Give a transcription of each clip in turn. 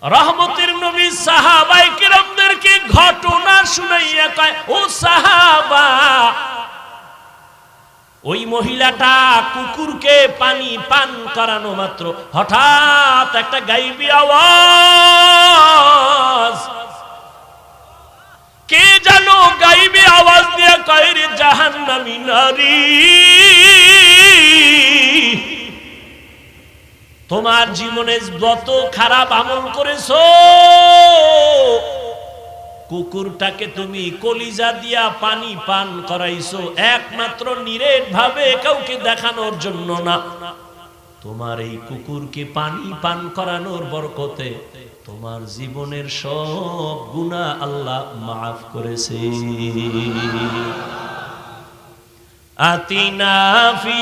রহমতের নবী সাহাবায়ে কিরামদেরকে ঘটনা শুনাইয়া কয়, ও সাহাবা, ওই মহিলাটা কুকুরকে পানি পান করানো মাত্র হঠাৎ একটা গায়েবী আওয়াজ, কে জানো গায়েবী আওয়াজ দিয়ে কয়, রে জাহান্নামী নারী, তোমার জীবনে যত খারাপ আমল করেছো, কুকুরটাকে তুমি কলিজা দিয়া পানি পান করাইছো একমাত্র নিরেট ভাবে কাউকে দেখানোর জন্য না। তোমার এই কুকুরকে পানি পান করানোর বরকতে তোমার জীবনের সব গুনাহ আল্লাহ মাফ করেছে। আতিনা ফি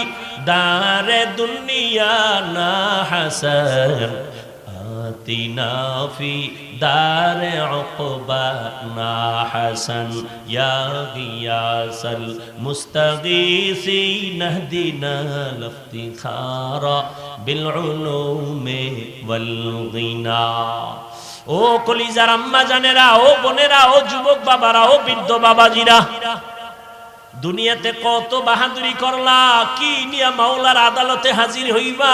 দারে দুনিয়া না হাসান, আতিনা ফি দারে উকবা না হাসান, ইয়া গিয়াসাল মুস্তাগীসিন ইহদিনা লিফতিখারা বিল উলুমি ওয়াল গিনা। ও কলিজার আম্মা জানেরা, ও বোনেরা, ও যুবক বাবারা, ও বৃদ্ধ বাবাজিরা, দুনিয়াতে কত বাহাদুরি করলা, কি নিয়া মাওলার আদালতে হাজির হইবা?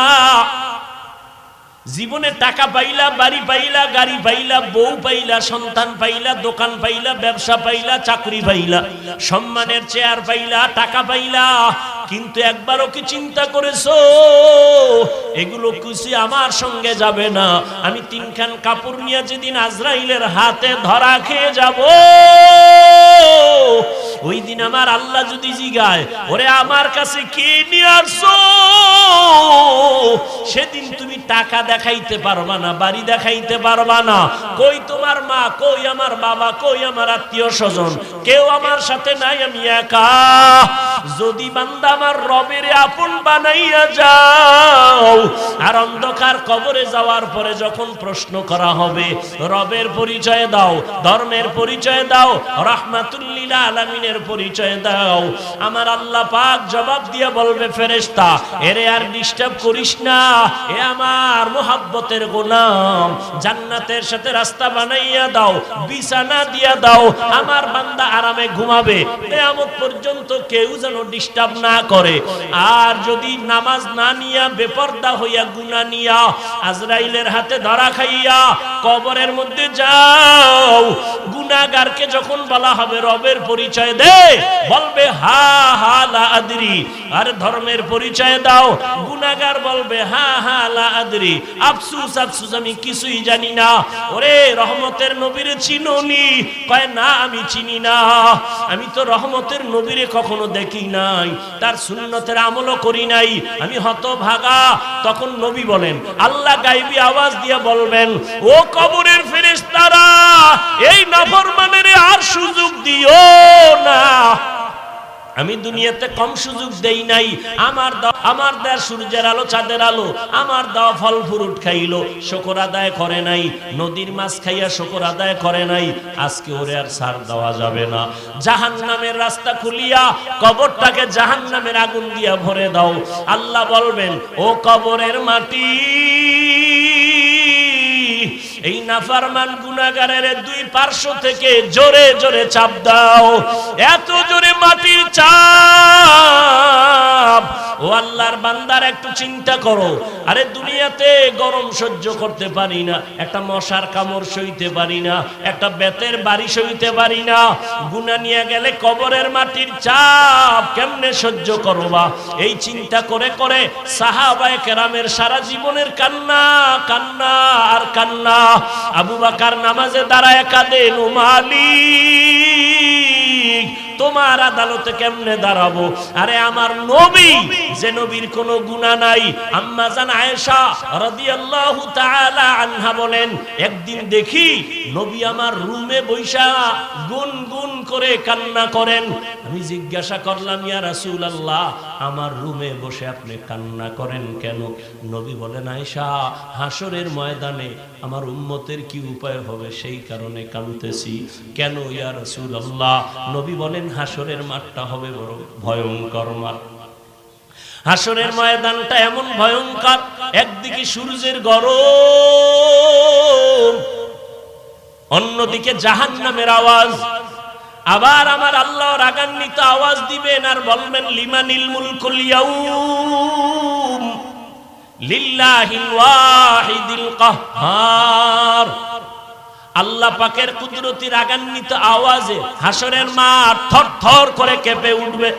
জীবনে টাকা পাইলা, বাড়ি পাইলা, গাড়ি পাইলা, বউ পাইলা, সন্তান পাইলা, দোকান পাইলা, ব্যবসা পাইলা, চাকরি পাইলা, সম্মানের চেয়ার পাইলা, টাকা পাইলা, কিন্তু একবারও কি চিন্তা করেছো এগুলো কিছু আমার সঙ্গে যাবে না? আমি তিনখান কাপড় নিয়ে যেদিন আজরাইলের হাতে ধরা খেয়ে যাব, ওই দিন আমার আল্লাহ যদি জিগায়, ওরে আমার কাছে কি নিয়ে আসছো, সেদিন তুমি টাকা দেখাইতে পারবা না, বাড়ি দেখাইতে পারবা না। কই তোমার মা, কই আমার বাবা, কই আমার আত্মীয় স্বজন? কেউ আমার সাথে নাই, আমি একা। যদি বান্দা আমার রবের আপন বানাইয়া যাও, আর অন্ধকার কবরে যাওয়ার পরে যখন প্রশ্ন করা হবে, রবের পরিচয় দাও, ধর্মের পরিচয় দাও, রাহমাতুল লিল আলামিনের পরিচয় দাও, আমার আল্লাহ পাক জবাব দিয়ে বলবে, ফেরেশতা এরে আর ডিস্টার্ব করিস না, এ আমার মুহাব্বতের গোলাম, জান্নাতের সাথে রাস্তা বানাইয়া দাও, বিছানা দিয়া দাও, আমার বান্দা আরামে ঘুমাবে, কিয়ামত পর্যন্ত কেউ যেন ডিস্টার্ব না করে। আর যদি নামাজ না নিয়া, বেপরদা হইয়া, গুনাহ নিয়া আজরাইলের হাতে ধরা খাইয়া কবরের মধ্যে যাও, গুনাহগারকে যখন বলা হবে রবের পরিচয় দে, বলবে হা হা লা আদরি। আর ধর্মের পরিচয় দাও, গুনাহগার বলবে হা হা লা আদরি, আফসোস আফসোস আমি কিছুই জানি না। ওরে রহমতের নবীরে চিনোনি? কয় না, আমি চিনি না, আমি তো রহমতের নবীরে কখনো দেখি নাই, তার সুন্নতের আমলও করি নাই, আমি হতভাগা। তখন নবী বলেন, আল্লাহ গায়বী আওয়াজ দিয়ে বলবেন, ও কবরের ফেরেশতারা, এই নাফরমানের আর সুযোগ দিও না। আমি দুনিয়াতে কম সুযোগ দেই নাই, আমার দেয়া সূর্যের আলো, চাঁদের আলো, আমার দেওয়া ফল ফ্রুট খাইলো, শুকর আদায় করে নাই, নদীর মাছ খাইয়া শুকর আদায় করে নাই, আজকে ওরে আর ছাড় দেওয়া যাবে না। জাহান্নামের রাস্তা খুলিয়া কবরটাকে জাহান্নামের আগুন দিয়া ভরে দাও। আল্লাহ বলবেন, ও কবরের মাটি, এই নাফরমান গুনাহগারের দুই পার্শ্ব থেকে জোরে জোরে চাপ দাও। এত জোরে মাটির চাপ, ও আল্লাহর বান্দার একটু চিন্তা করো। আরে দুনিয়াতে গরম সহ্য করতে পারি না, একটা মশার কামড় সইতে পারি না, একটা বেতের বাড়ি সইতে পারি না, গুনাহ নিয়ে গেলে কবরের মাটির চাপ কেমনে সহ্য করবা? এই চিন্তা করে করে সাহাবায়ে কেরামের সারা জীবনের কান্না, কান্না আর কান্না। আবু বকর নামাজে দাঁড়ায় কাঁদেন, ও মালিক, তোমার আদালতে কেমনে দাঁড়াবো? আরে আমার নবী, যে নবীর কোনো গুনাহ নাই, আম্মা জান আয়েশা রাদিয়াল্লাহু তাআলা আনহা বলেন, একদিন দেখি নবী আমার রুমে বৈশা গুনগুন করে কান্না করেন। আমি জিজ্ঞাসা করলাম, ইয়া রাসূলুল্লাহ, আমার রুমে বসে আপনি কান্না করেন কেন? নবী বলেন, আয়েশা, হাসরের ময়দানে আমার উম্মতের কি উপায় হবে সেই কারণে কাঁদতেছি। কেন ইয়া রাসূলুল্লাহ? নবী বলেন, হাসরের মাঠটা হবে বড় ভয়ঙ্কর মাঠ। হাসরের ময়দানটা এমন ভয়ঙ্কর, একদিকে সূর্যের গরম, অন্যদিকে জাহান্নামের আওয়াজ। আবার আমার আল্লাহ রাগান্বিত আওয়াজ দিবেন আর বলবেন লিমানিল মুলকুল ইয়াউম লিল্লাহিল ওয়াহিদিল কাহ্হার। আল্লাহ পাকের কুদরতি রাগান্বিত আওয়াজে হাসরের মাঠ থরথর করে কেঁপে উঠবে।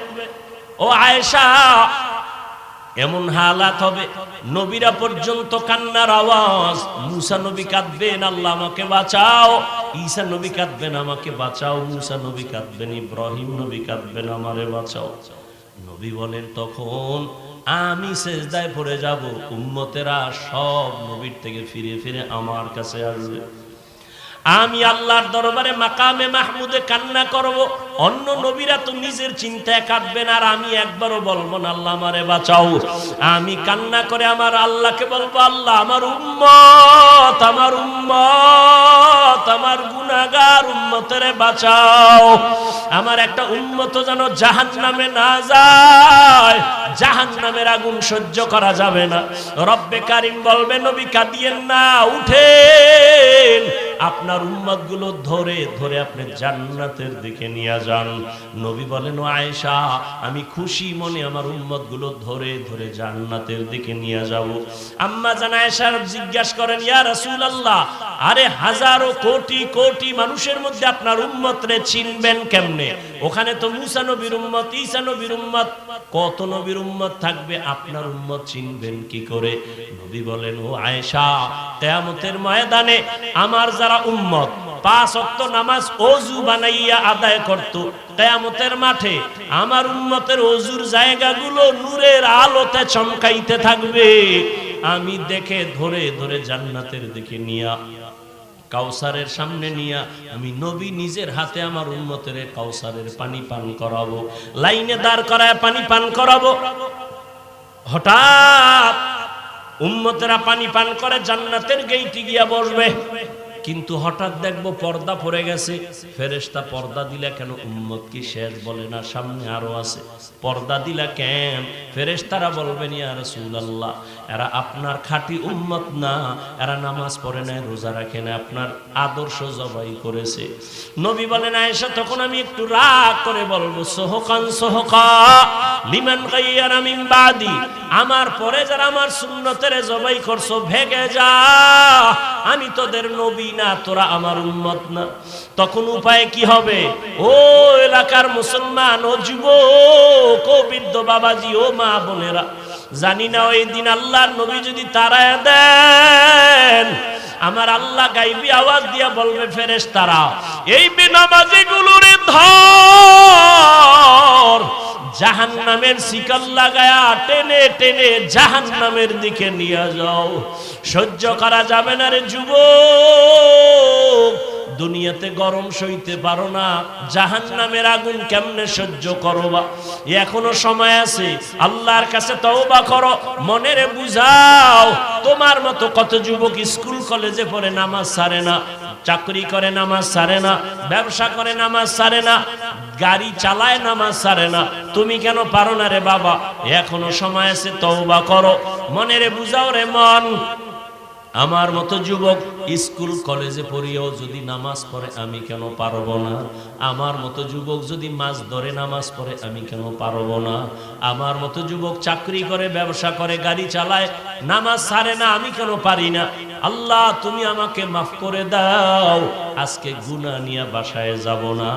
ও আয়েশা, এমন হালাত হবে নবীরা পর্যন্ত কান্নার আওয়াজ। মুসা নবী কাঁদবেন, আল্লাহ আমাকে বাঁচাও। ঈসা নবী কাঁদবেন, আমাকে বাঁচাও। মুসা নবী কাঁদবেন, ইব্রাহিম নবী কাঁদবেন, আমারে বাঁচাও। নবী বলেন তখন আমি সিজদায় পড়ে যাব, উম্মতেরা সব নবীর থেকে ফিরে ফিরে আমার কাছে আসবে। আমি আল্লাহর দরবারে মাকামে মাহমুদে কান্না করব। অন্য নবীরা তো নিজের চিন্তায় কাঁদবেন, আর আমি একবারও বলবো না আল্লাহ আমারে বাঁচাও। আমি কান্না করে আমার আল্লাহকে বলবো, আল্লাহ আমার উম্মত, আমার উম্মত, আমার গুনাহগার উম্মতেরে বাঁচাও। আমার একটা উম্মত যেন জাহান্নামে না যায়, জাহান্নামের আগুন সহ্য করা যাবে না। রব্বে কারীম বলবে, নবী কাঁদিয়েন না, উঠেন, আপনার উম্মত গুলো ধরে ধরে আপনি জান্নাতের দিকে নিয়ে যান। নবী বলেন, ও আয়েশা, আমি খুশি মনে আমার উম্মত গুলো ধরে ধরে জান্নাতের দিকে নিয়ে যাব। আম্মা জান আয়েশা জিজ্ঞাসা করেন, ইয়া রাসূলুল্লাহ, আরে হাজারো কোটি কোটি মানুষের মধ্যে আপনার উম্মত রে চিনবেন কেমনে? ওখানে তো মুসা নবীর উম্মত, ঈসা নবীর উম্মত, কত নবীর উম্মত থাকবে, আপনার উম্মত চিনবেন কি করে? নবী বলেন, ও আয়েশা, কিয়ামতের ময়দানে আমার যারা উম্মত 5 ওয়াক্ত নামাজ ওযু বানাইয়া আদায় করত, কিয়ামতের মাঠে আমার উম্মতের ওযুর জায়গাগুলো নূরের আলোতে চমকাইতে থাকবে। আমি দেখে ধরে ধরে জান্নাতের দিকে নিয়া, কাউসারের সামনে নিয়া আমি নবী নিজের হাতে আমার উম্মতের কাউসারের পানি পান করাবো, লাইনে দাঁড় করায় পানি পান করাবো। হঠাৎ উম্মতেরা পানি পান করে জান্নাতের গেইটে গিয়া বসবে, কিন্তু হঠাৎ দেখবো পর্দা পড়ে গেছে। ফেরেশতা পর্দা দিলা কেন? উম্মত কি শেষ? বলে না, সামনে আরো আছে। পর্দা দিলা কেন? ফেরেশতারা বলবেন, ইয়া রাসূলুল্লাহ, এরা আপনার খাঁটি উম্মত না, এরা নামাজ পড়ে না, রোজা রাখে না, আপনার আদর্শ জবাই করেছে। নবী বলেন, আয়েশা, তখন আমি একটু রাগ করে বলবো, সোহকান সোহকা লিমান গায়্যারা মিন বাদি, আমার পরে যারা আমার সুন্নতের জবাই করছো, ভেগে যা, আমি তোদের নবী না, তোরা আমার উম্মত না। তখন উপায় কি হবে? ও এলাকার মুসলমান, ও যুবক, ও বৃদ্ধ বাবাজি, ও মা বোনেরা, জানি না ওই দিন আল্লাহর নবী যদি তাড়ায় দেন, আমার আল্লাহ গাইবি আওয়াজ দিয়া বলবে, ফেরেশতারা এই বেনামাজি গুলোরে ধর, জাহান্নামের শিকল লাগায়া টেনে টেনে জাহান্নামের দিকে নিয়ে যাও। সহ্য করা যাবে না রে যুবক, দুনিয়াতে গরম সইতে পারো না, জাহান্নামের আগুন কেমনে সহ্য করবা? এখনো সময় আছে, আল্লাহর কাছে তওবা করো, মনেরে বুঝাও। তোমার মতো কত যুবক স্কুল কলেজে পড়ে নামাজ ছাড়ে না, চাকরি করে নামাজ ছাড়ে না, ব্যবসা করে নামাজ ছাড়ে না, গাড়ি চালায় নামাজ ছাড়ে না। তুমি কেন পারো না রে বাবা? এখনো সময় আছে, তওবা করো, মনেরে বুঝাও রে মন। আমার মতো যুবক স্কুল কলেজে পড়িয়েও যদি নামাজ পড়ে, আমি কেন পারবো না? আমার মতো যুবক যদি মাছ ধরে নামাজ পড়ে, আমি কেন পারবো না? আমার মতো যুবক চাকরি করে, ব্যবসা করে, গাড়ি চালায়, নামাজ ছাড়ে না, আমি কেন পারি না? আল্লাহ, তুমি আমাকে মাফ করে দাও, আজকে গুনাহ নিয়ে বাসায় যাব না।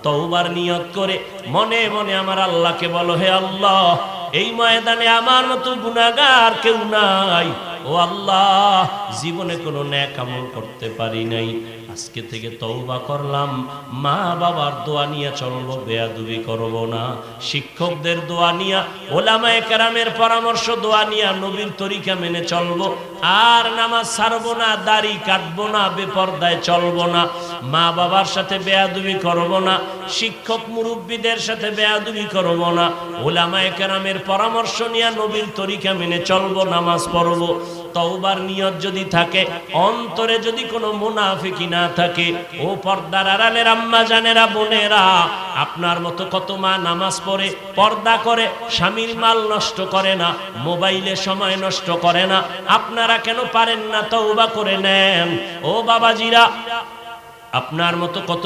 তওবার নিয়ত করে মনে মনে আমার আল্লাহকে বলো, হে আল্লাহ, এই ময়দানে আমার মতো গুনাহগার কেউ নাই। ও আল্লাহ, জীবনে কোনো নেক আমল করতে পারি নাই, আজকে থেকে তওবা করলাম। মা বাবার দোয়া নিয়ে চলবো, বেয়াদবি করব না। শিক্ষকদের দোয়া নিয়ে, ওলামায়ে কেরামের পরামর্শ দোয়া নিয়ে নবীর তরিকা মেনে চলবো। আর নামাজ ছাড়বো না, দাড়ি কাটবো না, বেপরদায় চলবো না, মা বাবার সাথে বেয়াদবি করব না, শিক্ষক মুরব্বীদের সাথে বেয়াদবি করব না, ওলামায়ে কেরামের পরামর্শ নিয়ে নবীর তরিকা মেনে চলবো, নামাজ পড়বো। তওবার নিয়ত যদি থাকে, অন্তরে যদি কোনো মুনাফিকি না থাকে, ও পর্দার আড়ালের আম্মা জানেরা, বোনেরা, আপনার মতো কত মা নামাজ পড়ে, পর্দা করে, স্বামীর মাল নষ্ট করে না, মোবাইলে সময় নষ্ট করে না। আপনারা কেন পারেন না? তওবা করে নেন। ও বাবাজিরা, আপনার মতো কত